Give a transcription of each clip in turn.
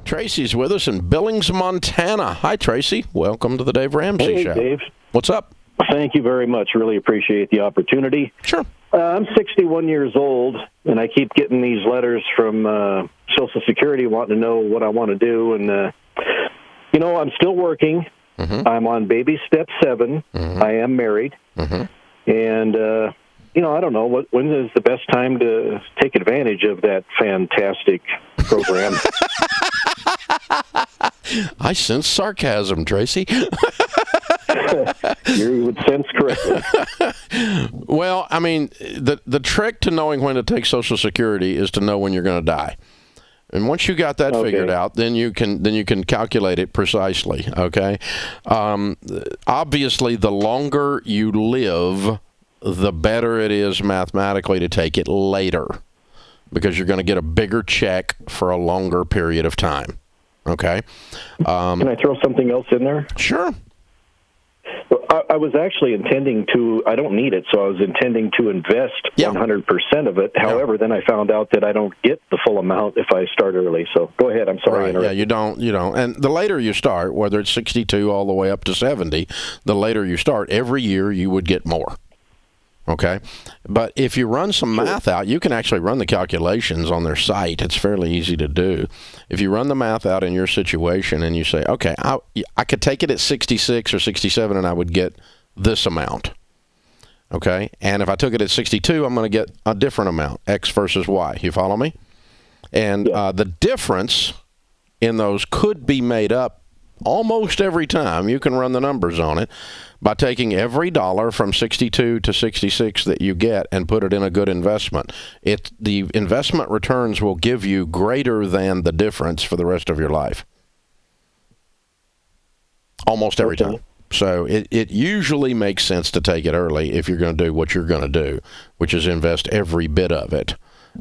Tracy's with us in Billings, Montana. Hi, Tracy. Welcome to the Dave Ramsey Show. Hey, Dave. What's up? Thank you very much. Really appreciate the opportunity. Sure. I'm 61 years old, and I keep getting these letters from Social Security wanting to know what I want to do. And, I'm still working. Mm-hmm. I'm on baby step 7. Mm-hmm. I am married. Mm-hmm. And, I don't know, when is the best time to take advantage of that fantastic program? I sense sarcasm, Tracy. You would sense correctly. Well, I mean, the trick to knowing when to take Social Security is to know when you're going to die. And once you got that figured out, then you can calculate it precisely. Okay. Obviously, the longer you live, the better it is mathematically to take it later, because you're going to get a bigger check for a longer period of time. Okay. Can I throw something else in there? Sure. I was actually intending to, I don't need it, so I was intending to invest 100% of it. However, then I found out that I don't get the full amount if I start early. So go ahead. I'm sorry. Right. Yeah, you don't. And the later you start, whether it's 62 all the way up to 70, the later you start, every year you would get more. Okay. But if you run some math out, you can actually run the calculations on their site. It's fairly easy to do. If you run the math out in your situation and you say, okay, I could take it at 66 or 67 and I would get this amount. Okay. And if I took it at 62, I'm going to get a different amount, X versus Y. You follow me? And the difference in those could be made up almost every time. You can run the numbers on it by taking every dollar from 62 to 66 that you get and put it in a good investment. The investment returns will give you greater than the difference for the rest of your life. Almost every time. So it usually makes sense to take it early if you're going to do what you're going to do, which is invest every bit of it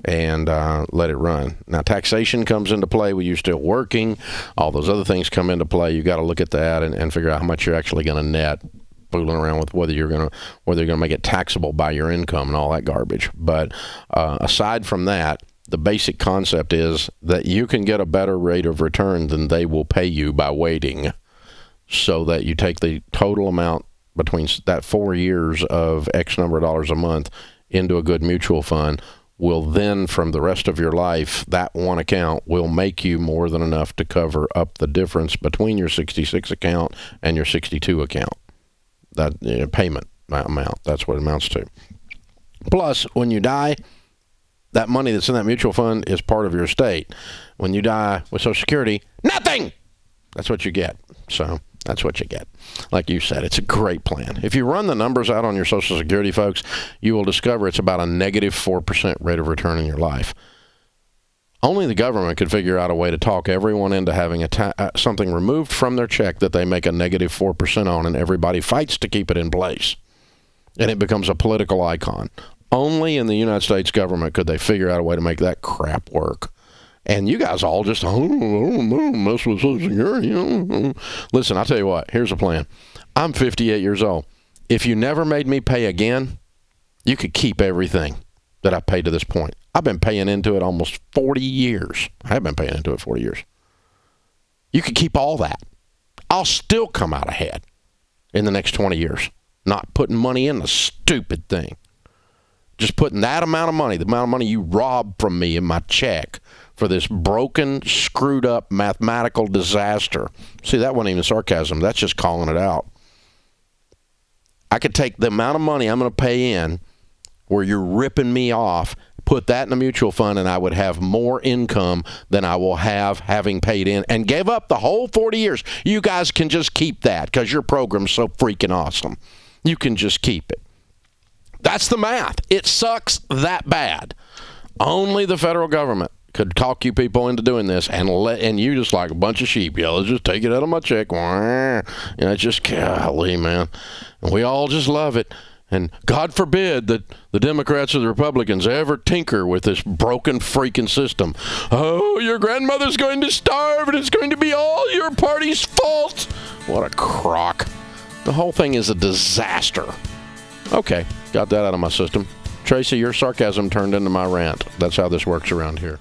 and let it run. Now, taxation comes into play when you're still working. All those other things come into play. You got to look at that and figure out how much you're actually going to net, fooling around with whether you're going to make it taxable by your income and all that garbage. But aside from that, the basic concept is that you can get a better rate of return than they will pay you by waiting, so that you take the total amount between that 4 years of X number of dollars a month into a good mutual fund. Will then, from the rest of your life, that one account will make you more than enough to cover up the difference between your 66 account and your 62 account. That payment amount, that's what it amounts to. Plus, when you die, that money that's in that mutual fund is part of your estate. When you die with Social Security, nothing! That's what you get. So that's what you get. Like you said, it's a great plan. If you run the numbers out on your Social Security, folks, you will discover it's about a negative 4% rate of return in your life. Only the government could figure out a way to talk everyone into having something removed from their check that they make a negative 4% on, and everybody fights to keep it in place. And it becomes a political icon. Only in the United States government could they figure out a way to make that crap work. And you guys all just, mess with Social Security. Listen, I'll tell you what, here's a plan. I'm 58 years old. If you never made me pay again, you could keep everything that I paid to this point. I've been paying into it almost 40 years. I have been paying into it 40 years. You could keep all that. I'll still come out ahead in the next 20 years, not putting money in the stupid thing. Just putting that amount of money, the amount of money you robbed from me in my check, for this broken, screwed up mathematical disaster. See, that wasn't even sarcasm. That's just calling it out. I could take the amount of money I'm going to pay in where you're ripping me off, put that in a mutual fund, and I would have more income than I will have having paid in, and gave up the whole 40 years. You guys can just keep that because your program's so freaking awesome. You can just keep it. That's the math. It sucks that bad. Only the federal government could talk you people into doing this, and you just like a bunch of sheep. Yeah, let's just take it out of my check. It's just, golly, man. And we all just love it. And God forbid that the Democrats or the Republicans ever tinker with this broken freaking system. Oh, your grandmother's going to starve, and it's going to be all your party's fault. What a crock. The whole thing is a disaster. Okay, got that out of my system. Tracy, your sarcasm turned into my rant. That's how this works around here.